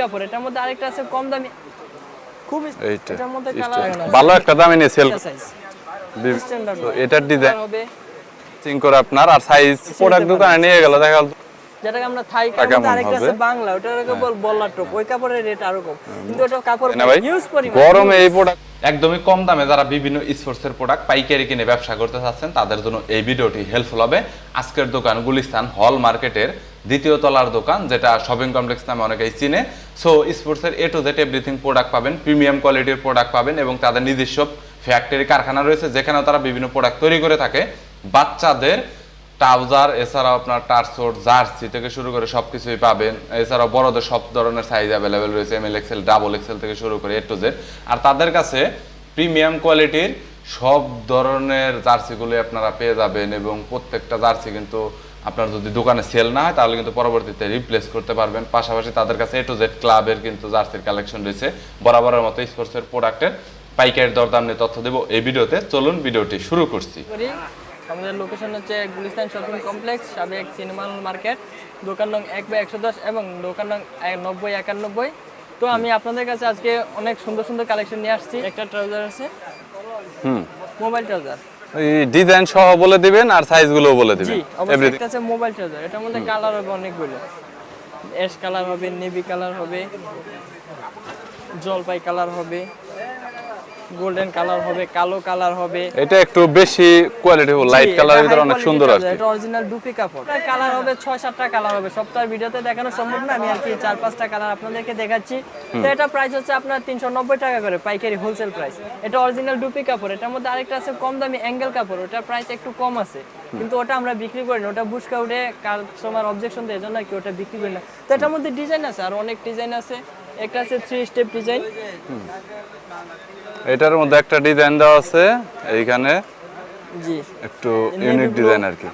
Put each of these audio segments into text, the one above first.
কাপড়, এটার মধ্যে আরেকটা আছে কম দামি, খুব এটার মধ্যে কালার ভালো একটা দামে নিয়ে সেল স্ট্যান্ডার্ড এটার ডিজাইন হবে চিং করে আপনার আর সাইজ প্রোডাক্ট দোকানে নিয়ে গেল দেখা যেটাকে আমরা থাই কাপড়, আরেকটা আছে বাংলা, ওটাকে বল বল্লা টপ, ওই কাপড়ের রেট আরো কম, কিন্তু ওটা কাপড় ইউজ পরিমাণ গরমে এই প্রোডাক্ট একদমই কম দামে যারা বিভিন্ন স্পোর্টসের প্রোডাক্ট পাইকারি কিনে ব্যবসা করতে চাচ্ছেন তাদের জন্য এই ভিডিওটি হেল্পফুল হবে। আজকের দোকান গুলিস্তান হল মার্কেটের দ্বিতীয় তলার দোকান, যেটা শপিং কমপ্লেক্স নামে অনেকেই চিনে। সো স্পোর্টসের এ টু জেড এভরিথিং প্রোডাক্ট পাবেন, প্রিমিয়াম কোয়ালিটির প্রোডাক্ট পাবেন এবং তাদের নিজস্ব ফ্যাক্টরি কারখানা রয়েছে যেখানেও তারা বিভিন্ন প্রোডাক্ট তৈরি করে থাকে। বাচ্চাদের ট্রাউজার, এছাড়াও আপনার টার্সোট, জার্সি থেকে শুরু করে সবকিছুই পাবেন। এছাড়াও বড়দের সব ধরনের সাইজ অ্যাভেলেবেল রয়েছে, এমএল এক্সেল, ডাবল এক্সেল থেকে শুরু করে এ টু জেড। আর তাদের কাছে প্রিমিয়াম কোয়ালিটির সব ধরনের জার্সিগুলো আপনারা পেয়ে যাবেন এবং প্রত্যেকটা জার্সি কিন্তু আপনার যদি দোকানে সেল না হয় তাহলে কিন্তু পরবর্তীতে রিপ্লেস করতে পারবেন। পাশাপাশি তাদের কাছে এ টু জেড ক্লাবের কিন্তু জার্সির কালেকশন রয়েছে। বরাবরের মতো স্পোর্টসের প্রোডাক্টের পাইকারি দরদাম নিয়ে তথ্য দেবো এই ভিডিওতে। চলুন ভিডিওটি শুরু করছি। আমাদের লোকেশন হচ্ছে গুলিস্তান শপিং কমপ্লেক্স, সাবেক সিনেমা মার্কেট, দোকান নং 1/110 এবং দোকান নং 9091। তো আমি আপনাদের কাছে আজকে অনেক সুন্দর সুন্দর কালেকশন নিয়ে আসছি। একটা ট্রাউজার আছে, মোবাইল ট্রাউজার, এই ডিজাইন সহ বলে দিবেন আর সাইজগুলোও বলে দিবেন। জি অবশ্যই। একটা আছে মোবাইল ট্রাউজার, এটার মধ্যে কালার হবে অনেকগুলো, অ্যাশ কালার হবে, নেভি কালার হবে, জলপাই কালার হবে, গোল্ডেন কালার হবে, কালো কালার হবে। এটা একটু বেশি কোয়ালিটি লাইট কালারের ভিতরে অনেক সুন্দর আছে। এটা অরিজিনাল ডুপি কাপড়। কালার হবে 6-7টা কালার হবে, সবটার ভিডিওতে দেখানো সম্ভব না, আমি আর কি 4-5টা কালার আপনাদেরকে দেখাচ্ছি। তো এটা প্রাইস হচ্ছে আপনার 390 টাকা করে পাইকারি হোলসেল প্রাইস। এটা অরিজিনাল ডুপি কাপড়। এটার মধ্যে আরেকটা আছে কম দামি অ্যাঙ্গেল কাপড়, ওটার প্রাইস একটু কম আছে, কিন্তু ওটা আমরা বিক্রি করি না, ওটা বুশকা উঠে কাস্টমার অবজেকশন দেয়, এজন্য কি ওটা বিক্রি করি না। তো এটার মধ্যে ডিজাইন আছে, আর অনেক ডিজাইন আছে। একটা আছে 3 স্টেপ ডিজাইন, এটার মধ্যে একটা ডিজাইন দেওয়া আছে এইখানে, জি একটু ইউনিক ডিজাইন আর কি,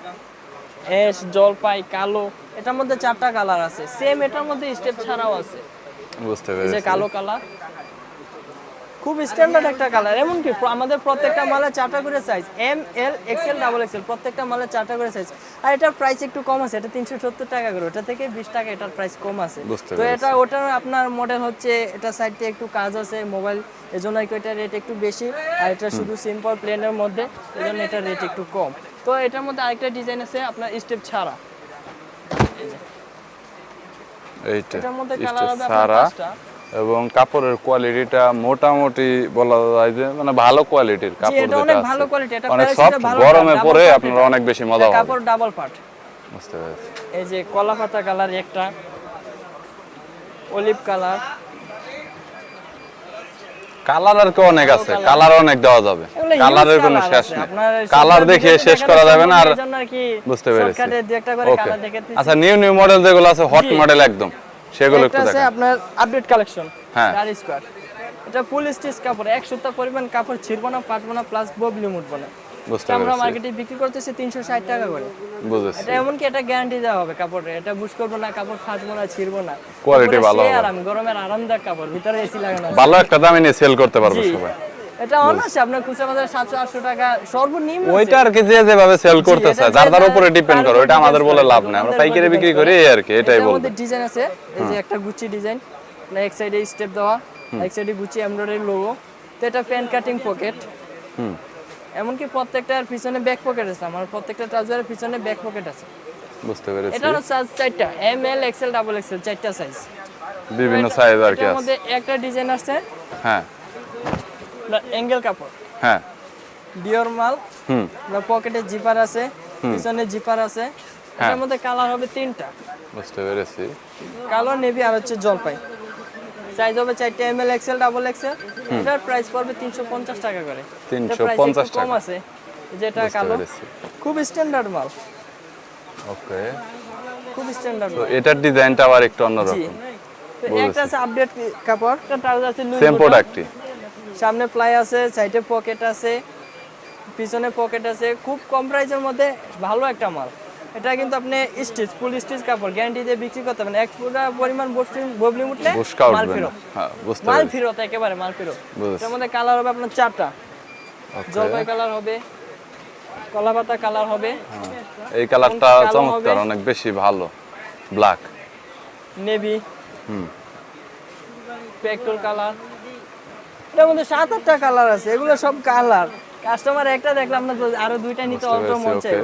অ্যাশ, জলপাই, কালো। এটার মধ্যে 4টা কালার আছে, সেম এটার মধ্যে স্টেপ ছাড়াও আছে। বুঝতে এই যে পেরেছি। কালো কালার, খুব স্ট্যান্ডার্ড একটা কালার। এমনকি আমাদের প্রত্যেকটা মালে 4টা করে size, M, L, XL, double Excel, প্রত্যেকটা মালে 4টা করে সাইজ। আর এটার প্রাইস একটু কম আছে, এটা 370 টাকা করে, ওটা থেকে 20 টাকা এটার প্রাইস কম আছে। তো এটা ওটার আপনার মডেল হচ্ছে, এটা সাইডে একটু কাজ আছে মোবাইল, এজন্য এটা রেট একটু বেশি। আর এটা শুধু সিম্পল প্লেনের মধ্যে, এজন্য এটা রেট একটু কম। তো এটার মধ্যে আরেকটা ডিজাইন আছে আপনার স্টেপ ছাড়া, এইটার মধ্যে কালার হবে আপনার সারা 5টা। এবং কাপড়ের কোয়ালিটিটা মোটামুটি বলা যায় যে মানে ভালো কোয়ালিটির কাপড়, এটা অনেক ভালো কোয়ালিটি, এটা অনেক প্রাইস সফট, ভালো, গরমে পরে আপনারা অনেক বেশি মজা হবে। কাপড় ডাবল পার্ট। বুঝতে পেরেছি। এই যে কলা পাতা কালার একটা, অলিভ কালার, কালার আর কি অনেক আছে, কালার অনেক দেওয়া যাবে, কালারের কোনো শেষ নেই, কালার দেখে শেষ করা যাবে না। আর বুঝতে পেরেছি। আচ্ছা, নিউ মডেল যেগুলো আছে, হট মডেল একদম, সেগুলো একটু দেখান। দেখান। আপনার আপডেট কালেকশন, হ্যাঁ, আর স্কয়ার, এটা ফুল স্টিচ কাপড়, 1 সপ্তাহ পরিমাণ কাপড় ছিড়বো না, ফাটবো না, প্লাস ববলি মুটবো না। বুঝতে আমরা পেরেছি। মার্কেটে বিক্রি করতেছি 360 টাকা করে। বুঝেছি। এটা এমনকি এটা গ্যারান্টি দেওয়া হবে কাপড়ে, এটা বুশ করবো না, কাপড় ফাটবো না, ছিড়বো না, কোয়ালিটি ভালো হবে, আরাম, গরমের আরামদায়ক কাপড়, ভিতরে এসি লাগানো আছে, ভালো একটা দামে নিয়ে সেল করতে পারবে সবাই। এটা অনায়াসে আপনার খুচরা বাজারে 700-800 টাকা সর্বনিম্ন। ওইটা আর কি যে যেভাবে সেল করতেছে যার উপরে ডিপেন্ড করে, ওইটা আমাদের বলে লাভ নাই, আমরা পাইকারি বিক্রি করি এই আর কি, এটাই বলবো। আমাদের ডিজাইন আছে, এই যে একটা গুচি ডিজাইন, না এক সাইডে স্টেপ দেওয়া, এক সাইডে গুচি এমব্রয়ডারি লোগো। তো এটা প্যান কাটিং পকেট, এমনকি প্রত্যেকটার পিছনে ব্যাক পকেট আছে, আমার প্রত্যেকটা ট্রাউজারের পিছনে ব্যাক পকেট আছে। বুঝতে পেরেছি। এটারও সাইজ 4টা, M, L, XL, double XL, 4টা সাইজ, বিভিন্ন সাইজ আর কি এর আছে। মধ্যে একটা ডিজাইন আছে, হ্যাঁ অ্যাঙ্গেল কাপড়, হ্যাঁ, ডিওর মাল, পকেটে জিপার আছে, পিছনে জিপার আছে। এটার মধ্যে কালার হবে 3টা। বুঝতে পেরেছি। কালো, নেভি আর হচ্ছে জলপাই। সাইজ হবে 4টা, M, L, XL, double Excel. এটার প্রাইস পড়বে 350 টাকা করে। 350 টাকা কম আছে, যেটা কালো, খুব স্ট্যান্ডার্ড মাল। ওকে, খুব স্ট্যান্ডার্ড। তো এটার ডিজাইনটা আবার একটু অন্যরকম। তো একটা আছে আপডেট কাপড়, একটা ট্রাউজার আছে লুজ, সেম প্রোডাক্টই, সামনে প্লাই আছে, সাইডে পকেট আছে, পিছনে পকেট আছে, খুব কম প্রাইসের মধ্যে ভালো একটা মাল। এটা কিন্তু আপনি স্টিচ, ফুল স্টিচ কাপড়, গ্যারান্টি দিয়ে বিক্রি করতে পারেন। এক পুরো পরিমাণ ববলি মুটলে মাল ফেরত। হ্যাঁ, বুঝতে মাল পেরেছি। ফেরত, একেবারে মাল ফেরত। এর মধ্যে কালার হবে আপনার 4টা, জলপাই কালার হবে, কলা পাতা কালার হবে, এই কালারটা চমৎকার, অনেক বেশি ভালো, ব্ল্যাক, নেভি, পেট্রোল কালার, এটার মধ্যে 7-8টা কালার আছে, এগুলো সব কালার। কাস্টমার একটা দেখলে আপনার আরো দুইটা নিতে অল্প মন চাই।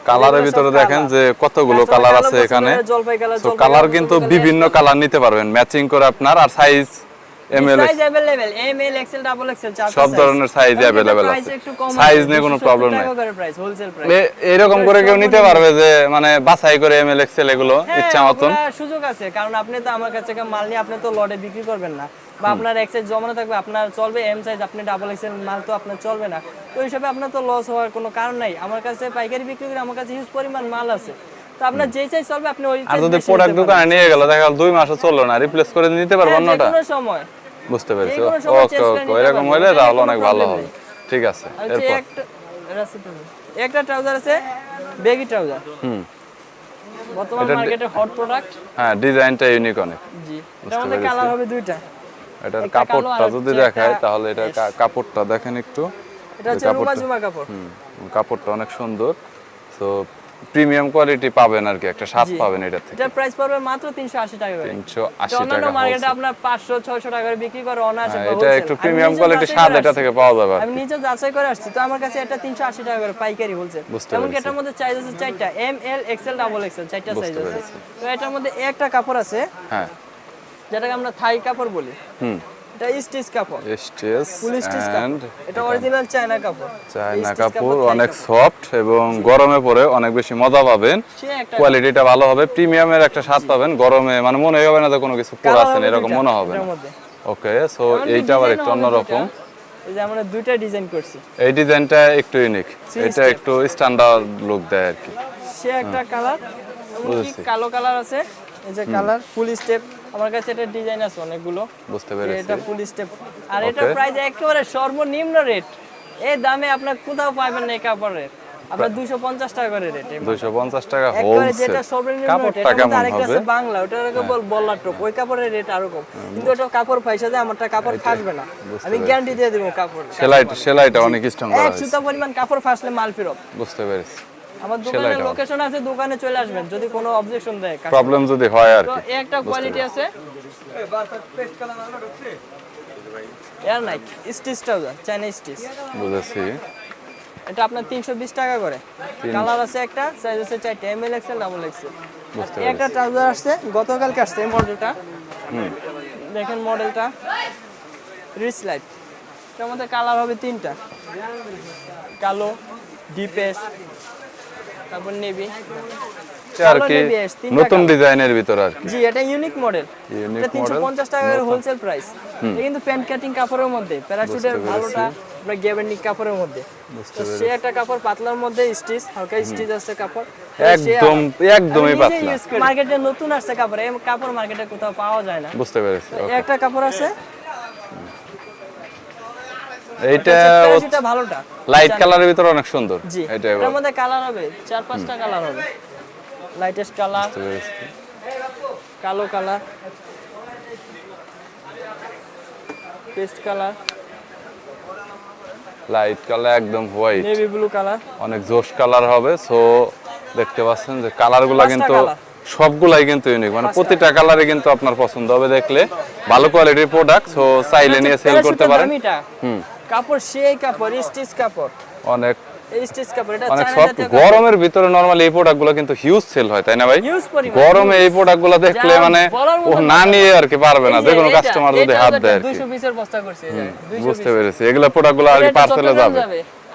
কালারের ভিতরে দেখেন যে কতগুলো কালার আছে এখানে। জলপাই কালার, তো কালার কিন্তু বিভিন্ন কালার নিতে পারবেন ম্যাচিং করে আপনার, আর size ML size available ML XL double XL চার সব ধরনের সাইজ अवेलेबल আছে, সাইজ নিয়ে কোনো প্রবলেম নাই। প্রাইস হোলসেল প্রাইস এরকম করে কেউ নিতে পারবে যে মানে বাছাই করে এমএল এক্সেল এগুলো ইচ্ছা মতন সুযোগ আছে, কারণ আপনি তো আমার কাছে মাল নিয়ে আপনি তো লটে বিক্রি করবেন না, বা আপনার এক সাইজ জমানো থাকবে, আপনার চলবে এম সাইজ, আপনি ডাবল এক্সেল মাল তো আপনার চলবে না। তো হিসাবে আপনার তো লস হওয়ার কোনো কারণ নাই। আমার কাছে পাইকারি বিক্রি করে আমার কাছে হিউজ পরিমাণ মাল আছে, তো আপনার যেই সাইজ চলবে আপনি ওই আর যদি প্রোডাক্ট দোকানে নিয়ে গেল দেখা গেল 2 মাসও চললো না, রিপ্লেস করে নিতে পারবেন না ওটা কোনো সময়। বুঝতে পেরেছি। ওকে ওকে, এরকম হলে তাহলে অনেক ভালো হবে। ঠিক আছে, এরপর একটা ট্রাউজার আছে, বেগি ট্রাউজার, বর্তমান মার্কেটে হট প্রোডাক্ট। হ্যাঁ, ডিজাইনটা ইউনিক অনেক। জি, এটার মধ্যে কালার হবে দুইটা। এটার কাপড়টা যদি দেখায় তাহলে এটার কাপড়টা দেখেন একটু, এটা হচ্ছে রুমা জুমা কাপড়। কাপড়টা অনেক সুন্দর। সো প্রিমিয়াম কোয়ালিটি পাবেন আর কি, একটা স্বাদ পাবেন এটা থেকে। এটার প্রাইস পড়বে মাত্র 380 টাকা করে। 380 টাকা। অন্যান্য মার্কেটে আপনার 500-600 টাকা করে বিক্রি করে অনায়াসে। এটা একটু প্রিমিয়াম কোয়ালিটি স্বাদ এটা থেকে পাওয়া যাবে। আমি নিজে যাচাই করে আসছি, তো আমার কাছে এটা 380 টাকা করে পাইকারি হোলসেল। এমনকি এটার মধ্যে সাইজ আছে 4টা, M L XL double XL, 4টা সাইজ আছে। তো এটার মধ্যে একটা কাপড় আছে, হ্যাঁ, যেটাকে আমরা থাই কাপড় বলি। এটা স্টিচ কাপড়, স্টিচ ফুল স্টিচ কাপড়। এটা অরিজিনাল চায়না কাপড়। চায়না কাপড়, অনেক সফট এবং গরমে পরে অনেক বেশি মজা পাবেন। কোয়ালিটিটা ভালো হবে, প্রিমিয়ামের একটা স্বাদ পাবেন। গরমে মানে মনে হবে না যে কোনো কিছু পরে আছেন এরকম মনে হবে না। ওকে, সো এইটা আবার একটু অন্যরকম। এই যে আমরা দুইটা ডিজাইন করছি। এই ডিজাইনটা একটু ইউনিক, এটা একটু স্ট্যান্ডার্ড লুক দেয় আর কি। সে একটা কালার, এমনকি কালো কালার আছে। এই যে কালার ফুল স্টেপ, আমার কাছে এটা ডিজাইন আছে অনেকগুলো। বুঝতে পেরেছি। এটা ফুল স্টেপ, আর এটা প্রাইস একেবারে সর্বনিম্ন রেট। এই দামে আপনার কোথাও পাবেন না এই কাপড়ের। আপনার 250 টাকা করে রেট। 250 টাকা একেবারে হোলসেল। যেটা সর্বনিম্ন রেট। কাপড়টা কেমন আরেকটা হবে? আছে বাংলা, ওটাকে বল্লা টপ, ওই কাপড়ের রেট আরো কম, কিন্তু ওটা কাপড় ফাইসা যায়, আমারটা কাপড় ফাসবে না, আমি গ্যারান্টি দিয়ে দেব। কাপড় সেলাইটা অনেক স্ট্রং করা এক আছে। সুতা পরিমাণ কাপড় ফাসলে মাল ফেরত। বুঝতে পেরেছি। আমার দোকানের লোকেশন আছে, দোকানে চলে আসবেন যদি কোনো অবজেকশন দেয়, প্রবলেম যদি হয় আর তো কি। একটা কোয়ালিটি আছে এয়ার নাইক স্টিচ ট্রাউজার, চাইনা স্টিচ। বুঝেছি। এটা আপনার 320 টাকা করে। কালার আছে একটা, সাইজ আছে 4টা, M L XL double XL. একটা ট্রাউজার আসছে গতকালকে আসছে, এই মডেলটা দেখেন, মডেলটা রিচ লাইট। এটার মধ্যে কালার হবে 3টা, কালো, ডিপ অ্যাশ, তারপর নেভি আর কি, নতুন ডিজাইনের ভিতর আর কি। জি, এটা ইউনিক মডেল। এটা 350 টাকা করে হোলসেল প্রাইস। এটা কিন্তু প্যান্ট কাটিং কাপড়ের মধ্যে, প্যারাশুটের ভালোটা আমরা গ্যাবার্নিক কাপড়ের মধ্যে। তো সে একটা কাপড় পাতলার মধ্যে স্টিচ, হালকা স্টিচ আছে কাপড়, একদমই পাতলা। মার্কেটে নতুন আসছে কাপড়, এই কাপড় মার্কেটে কোথাও পাওয়া যায় না। বুঝতে পেরেছি। একটা কাপড় আছে, এইটা ভালোটা লাইট কালারের ভিতর অনেক সুন্দর। জি, এর মধ্যে কালার হবে 4-5টা কালার হবে। লাইটেস্ট কালার, কালো colour, paste colour, light colour, একদম হোয়াইট, নেভি ব্লু কালার, অনেক জোশ কালার হবে। সো দেখতে পাচ্ছেন যে কালারগুলো কিন্তু সবগুলাই কিন্তু ইউনিক, মানে প্রতিটা কালারে কিন্তু আপনার পছন্দ হবে দেখলে। ভালো কোয়ালিটির প্রোডাক্ট, সো চাইলে নিয়ে সেল করতে পারেন। কাপড় সেই কাপড়, স্টিচ কাপড়, অনেক স্টিচ কাপড়। এটা অনেক সফট। গরমের ভিতরে নরমালি এই প্রোডাক্টগুলো কিন্তু হিউজ সেল হয়, তাই না ভাই? গরমে এই প্রোডাক্টগুলো দেখলে মানে ও না নিয়ে আর কি পারবে না, যে কোনো কাস্টমার যদি হাত দেয় আর কি। 200 পিসের বস্তা করছে। বুঝতে পেরেছি, এগুলা প্রোডাক্টগুলো আর কি পার্সেলে যাবে।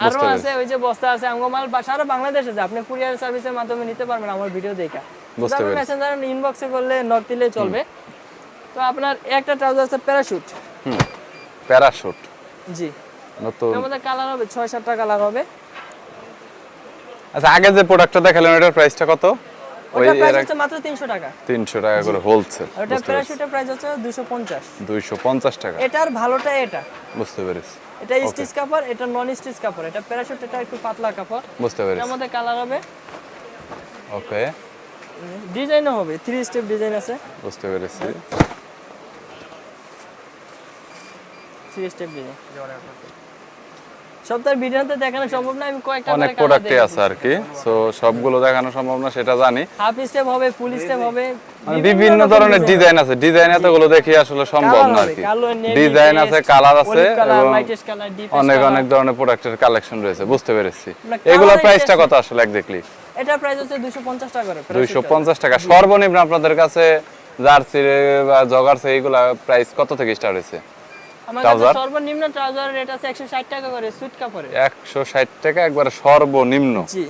আরো আছে, ওই যে বস্তা আছে, আমগো মাল সারা বাংলাদেশে যায়, আপনি কুরিয়ার সার্ভিসের মাধ্যমে নিতে পারবেন আমার ভিডিও দেখে। বুঝতে পেরেছি। মেসেঞ্জার ইনবক্সে করলে নক দিলে চলবে। তো আপনার একটা ট্রাউজার আছে প্যারাশুট। প্যারাশুট, জি, নতুন। এর মধ্যে কালার হবে 6-7টা কালার হবে। আচ্ছা, আগে যে প্রোডাক্টটা দেখালেন এটার প্রাইসটা কত? ওটা প্রাইস হচ্ছে মাত্র 300 টাকা। 300 টাকা করে হোলসেল। ওটা প্যারাশুটের প্রাইস হচ্ছে 250। 250 টাকা। এটার ভালোটা এটা। বুঝতে পেরেছি। এটা স্টিচ কাপড়, এটা নন স্টিচ কাপড়। এটা প্যারাশুট, এটা একটু পাতলা কাপড়। বুঝতে পেরেছি। এর মধ্যে কালার হবে। ওকে, ডিজাইনও হবে, 3 স্টেপ ডিজাইন আছে। বুঝতে পেরেছি। 3 স্টেপ ডিজাইন। সবটার ভিডিওতে দেখানো সম্ভব না, আমি কয়েকটা অনেক প্রোডাক্টই আছে আর কি। সো সবগুলো দেখানো সম্ভব না সেটা জানি। হাফ স্টেপ হবে, ফুল স্টেপ হবে, মানে বিভিন্ন ধরনের ডিজাইন আছে, ডিজাইন এতগুলো দেখি আসলে সম্ভব না আর কি। ডিজাইন আছে, কালার আছে এবং অনেক অনেক ধরনের প্রোডাক্টের কালেকশন রয়েছে, বুঝতে পেরেছি। এগুলোর প্রাইসটা কত আসলে এক্স্যাক্টলি? এটা প্রাইস হচ্ছে 250 টাকা করে। 250 টাকা। সর্বনিম্ন আপনাদের কাছে জার্সি বা জগার্সি এইগুলা প্রাইস কত থেকে স্টার্ট হয়েছে? আমার কাছে সর্বনিম্ন ট্রাউজার রেট আছে 160 টাকা করে সুইট কাপড়ে। 160 টাকা একবারে সর্বনিম্ন। জি,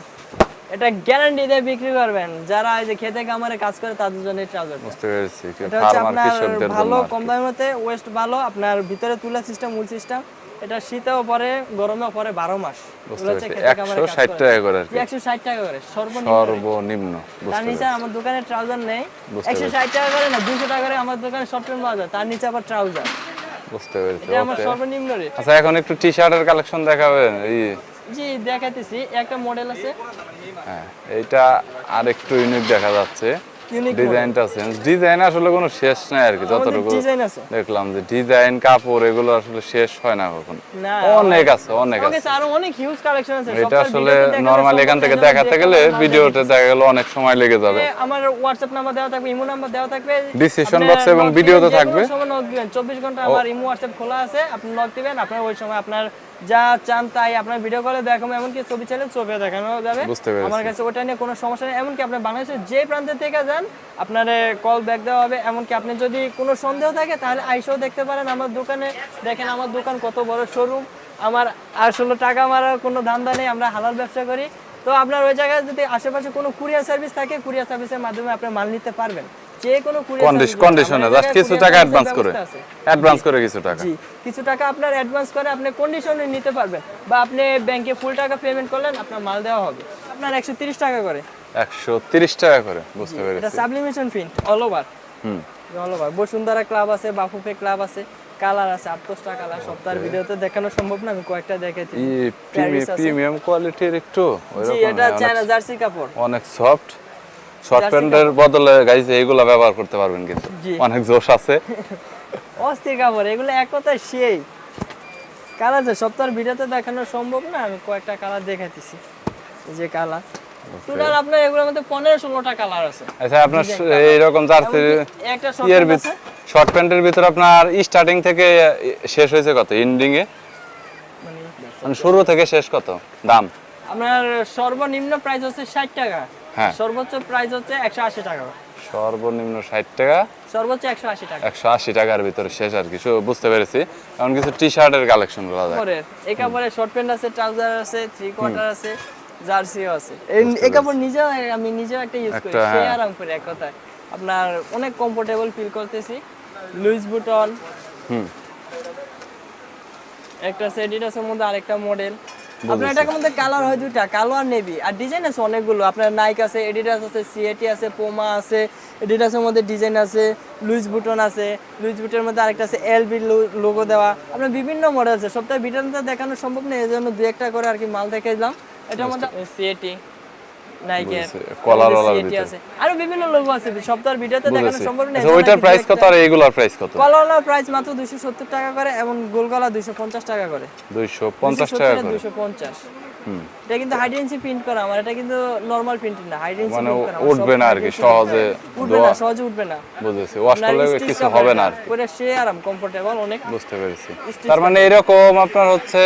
এটা গ্যারান্টি দিয়ে বিক্রি করবেন যারা এই যে খেতে কামারে কাজ করে তাদের জন্য এই ট্রাউজার। বুঝতে পেরেছি, এটা হচ্ছে ফার্মার আপনার কৃষকদের জন্য ভালো কম দামের মধ্যে, ওয়েস্ট ভালো, আপনার ভিতরে তুলা সিস্টেম, মূল সিস্টেম। এটা শীতেও পরে, গরমেও পরে 12 মাস। বুঝতে পেরেছি। 160 টাকা করে আর কি। 160 টাকা করে সর্বনিম্ন। সর্বনিম্ন। তার নিচে আমার দোকানে ট্রাউজার নেই। 160 টাকা করে না, 200 টাকা করে আমার দোকানে শর্ট প্যান্ট পাওয়া যায়, তার নিচে আবার ট্রাউজার। বুঝতে পেরেছি। এটা আমার সর্বনিম্ন রেট। আচ্ছা, এখন একটু টি-শার্টের কালেকশন দেখাবেন? জি, দেখাইতেছি। একটা মডেল আছে, হ্যাঁ, এইটা আরেকটু ইউনিক দেখা যাচ্ছে। ইউনিক ডিজাইনটা চেঞ্জ, ডিজাইন আসলে কোনো শেষ নাই আর কি। যতটুকু ডিজাইন আছে দেখলাম যে ডিজাইন, কাপড় এগুলো আসলে শেষ হয় না কখন। না, অনেক আছে, অনেক আছে। ওকে, আরো অনেক হিউজ কালেকশন আছে। এটা আসলে নরমালি এখান থেকে দেখাতে গেলে ভিডিওতে দেখা গেল অনেক সময় লেগে যাবে। আমার হোয়াটসঅ্যাপ নাম্বার দেওয়া থাকবে, ইমো নাম্বার দেওয়া থাকবে ডিসক্রিপশন বক্সে এবং ভিডিওতে থাকবে। সময় নক দিবেন, 24 ঘন্টা আমার ইমো হোয়াটসঅ্যাপ খোলা আছে, আপনি নক দিবেন, আপনার ওই সময় আপনার যা চান তাই আপনার ভিডিও কলে দেখাবো, এমনকি ছবি চাইলে ছবি দেখানো যাবে। আমার কাছে ওটা নিয়ে কোনো সমস্যা নেই। এমনকি আপনি বাংলাদেশের যে প্রান্তে থেকে যান আপনার কল ব্যাক দেওয়া হবে। এমনকি আপনি যদি কোনো সন্দেহ থাকে তাহলে আইসেও দেখতে পারেন আমার দোকানে। দেখেন আমার দোকান কত বড় শোরুম। আমার আসলে টাকা মারার কোনো ধান্দা নেই, আমরা হালাল ব্যবসা করি। তো আপনার ওই জায়গায় যদি আশেপাশে কোনো কুরিয়ার সার্ভিস থাকে, কুরিয়ার সার্ভিসের মাধ্যমে আপনি মাল নিতে পারবেন। যে কোনো কন্ডিশনে জাস্ট কিছু টাকা অ্যাডভান্স করে কিছু টাকা। জি, কিছু টাকা আপনার অ্যাডভান্স করে আপনি কন্ডিশনে নিতে পারবেন, বা আপনি ব্যাংকে ফুল টাকা পেমেন্ট করলেন, আপনার মাল দেওয়া হবে। আপনার 130 টাকা করে। 130 টাকা করে, বুঝতে পেরেছি। এটা sublimation print all over. All over. Bashundhara club আছে, বাফুফে ক্লাব আছে, কালার আছে 8-10টা কালার। সপ্তাহের ভিডিওতে দেখানো সম্ভব না, আমি কয়েকটা দেখাইছি। প্রিমিয়াম কোয়ালিটির একটু জি, এটা চায়না জার্সি কাপড়, অনেক সফট। শর্ট প্যান্টের বদলে গাইস এইগুলা ব্যবহার করতে পারবেন, কিন্তু অনেক জোশ আছে। অস্থির কাপড় এগুলো, এক কথায় সেই কালার আছে। সপ্তাহের ভিডিওতে দেখানো সম্ভব না, আমি কয়েকটা কালার দেখাইতেছি। এই যে কালার টোটাল আপনার এগুলোর মধ্যে 15-16টা কালার আছে। আচ্ছা, আপনার এইরকম জার্সি একটা শর্ট প্যান্টের ভিতর আপনার স্টার্টিং থেকে শেষ হয়েছে কত, এন্ডিং এ মানে শুরু থেকে শেষ কত দাম? আপনার সর্বনিম্ন প্রাইস হচ্ছে 60 টাকা, হ্যাঁ, সর্বোচ্চ প্রাইস হচ্ছে 180 টাকা। সর্বনিম্ন 60 টাকা, সর্বোচ্চ 180 টাকা। 180 টাকার ভিতরে শেষ আর কি, বুঝতে পেরেছি। এখন কিছু টি-শার্টের কালেকশন গুলো দেখো। এই কাপড়ে শর্ট প্যান্ট আছে, ট্রাউজার আছে, থ্রি কোয়ার্টার আছে, জার্সিও আছে। এই কাপড় নিজেও আমি নিজেও একটা ইউজ করি, সে আরাম করে। এক কথায় আপনার অনেক কমফোর্টেবল ফিল করতেছি। লুইস বুটন একটা আছে, এডিডাসের মধ্যে আরেকটা মডেল। আপনার এটার মধ্যে কালার হয় দুইটা, কালো আর নেভি, আর ডিজাইন আছে অনেকগুলো। আপনার নাইক আছে, এডিডাস আছে, সিএটি আছে, পোমা আছে, এডিডাসের মধ্যে ডিজাইন আছে, লুইস বুটন আছে, লুইস বুটনের মধ্যে আরেকটা আছে এলবি লোগো দেওয়া। আপনার বিভিন্ন মডেল আছে, সপ্তাহে ভিডিওতে দেখানো সম্ভব নেই, এই জন্য 2-1টা করে আর কি মাল দেখে দিলাম। এটার মধ্যে সিএটি, নাইকের সিএটি আছে, আরো বিভিন্ন লোগো আছে, সপ্তাহের ভিডিওতে দেখানো সম্ভব নেই। ওইটার প্রাইস কত আর এইগুলোর প্রাইস কত? কলার প্রাইস মাত্র 270 টাকা করে, এবং গোলগলা 250 টাকা করে। 250 টাকা করে, 250। এটা কিন্তু হাইডেন্সি প্রিন্ট করা আমার, এটা কিন্তু নরমাল প্রিন্ট না, হাইডেন্সি মানে প্রিন্ট করা। উঠবে না আর কি, সহজে উঠবে না, সহজে উঠবে না। বুঝেছি, ওয়াশ করলে কিছু হবে না আর পরে সে আরাম, কমফোর্টেবল অনেক। বুঝতে পেরেছি। তার মানে এরকম আপনার হচ্ছে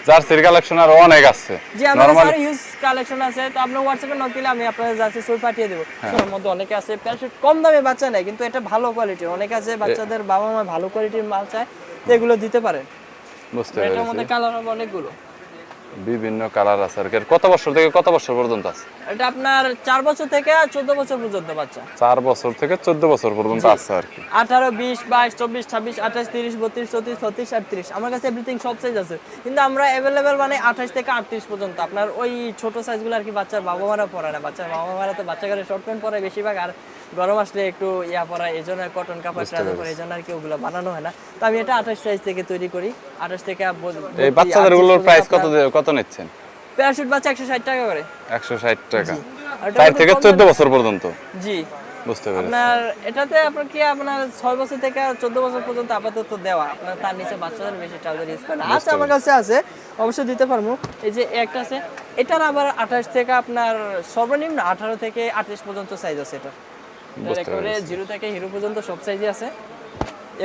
জার্সির কালেকশন আর অনেক আছে। জি, আমার কাছে আরো হিউজ কালেকশন আছে। তো আপনি হোয়াটসঅ্যাপে নক দিলে আমি আপনাদের জার্সি ছবি পাঠিয়ে দেব। এর মধ্যে অনেকে আছে প্যান্ট কম দামে বাচ্চা নেয়, কিন্তু এটা ভালো কোয়ালিটির। অনেকে আছে বাচ্চাদের বাবা মা ভালো কোয়ালিটির মাল চায়, তো এগুলো দিতে পারেন। বুঝতে পেরেছি। এটার মধ্যে কালার হবে অনেকগুলো, বিভিন্ন কালার আছে। আর কত বছর থেকে কত বছর পর্যন্ত আছে? এটা আপনার 4 বছর থেকে 14 বছর পর্যন্ত বাচ্চা। 4 বছর থেকে 14 বছর পর্যন্ত আছে আর কি। 18, 20, 22, 24, 26, 28, 30, 32, 34, 36, 38 আমার কাছে এভরিথিং সব সাইজ আছে, কিন্তু আমরা अवेलेबल মানে 28 থেকে 38 পর্যন্ত। আপনার ওই ছোট সাইজগুলো আর কি বাচ্চার বাবা মারা পরে না, বাচ্চার বাবা মারা তো বাচ্চা করে শর্ট প্যান্ট পরে বেশিরভাগ, আর গরম আসলে একটু ইয়া পরায়, এইজন্য কটন কাপড় ট্রাউজার পরে, এইজন্য আর কি ওগুলো বানানো হয় না। তো আমি এটা 28 সাইজ থেকে তৈরি করি। 28 থেকে এই বাচ্চাদের গুলোর প্রাইস কত নিচ্ছেন? প্যারাশুট বাচ্চা 160 টাকা করে। 160 টাকা, 4 থেকে 14 বছর পর্যন্ত। জি, বুঝতে পেরেছি। আপনার এটাতে আপনার কি আপনার 6 বছর থেকে 14 বছর পর্যন্ত আপাতত দেওয়া। আপনার তার নিচে বাচ্চাদের বেশি ট্রাউজার ইউজ করে না। আচ্ছা, আমার কাছে আছে, অবশ্যই দিতে পারবো। এই যে একটা আছে, এটার আবার 28 থেকে আপনার সর্বনিম্ন 18 থেকে 38 পর্যন্ত সাইজ আছে এটা। বুঝতে একেবারে পেরেছি। জিরো থেকে হিরো পর্যন্ত সব সাইজই আছে।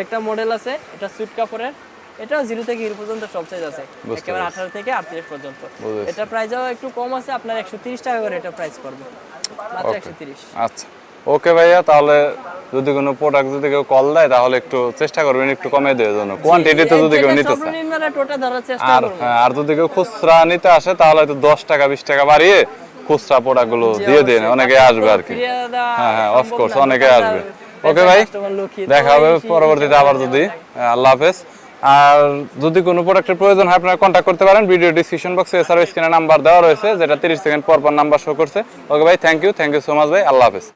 একটা মডেল আছে, এটা সুইট কাপড়ের, এটাও জিরো থেকে হিরো পর্যন্ত সব সাইজ আছে, বুঝতে একেবারে পেরেছি। 18 থেকে 38 পর্যন্ত। বুঝেছি। এটা প্রাইসও একটু কম আছে, আপনার 130 টাকা করে এটা প্রাইস পড়বে, মাত্র ওকে। 130। আচ্ছা ওকে ভাইয়া, তাহলে যদি কোনো প্রোডাক্ট যদি কেউ কল দেয় তাহলে একটু চেষ্টা করবেন একটু কমে দেওয়ার জন্য, কোয়ান্টিটিতে যদি কেউ নিতে চায়। সর্বনিম্ন টোটা ধরার চেষ্টা আর করব। হ্যাঁ, আর যদি কেউ খুচরা নিতে আসে তাহলে হয়তো 10 টাকা 20 টাকা বাড়িয়ে খুচরা প্রোডাক্টগুলো দিয়ে দিন, অনেকে আসবে আর কি। হ্যাঁ হ্যাঁ, অফকোর্স অনেকে আসবে। ওকে ভাই, দেখা হবে পরবর্তীতে আবার যদি। আল্লাহ হাফেজ। আর যদি কোনো প্রোডাক্টের প্রয়োজন হয় আপনারা কন্ট্যাক্ট করতে পারেন, ভিডিও ডিসক্রিপশন বক্সে এছাড়াও স্ক্রিনে নাম্বার দেওয়া রয়েছে, যেটা 30 সেকেন্ড পর পর নাম্বার শো করছে। ওকে ভাই, থ্যাংক ইউ সো মাচ ভাই, আল্লাহ হাফেজ।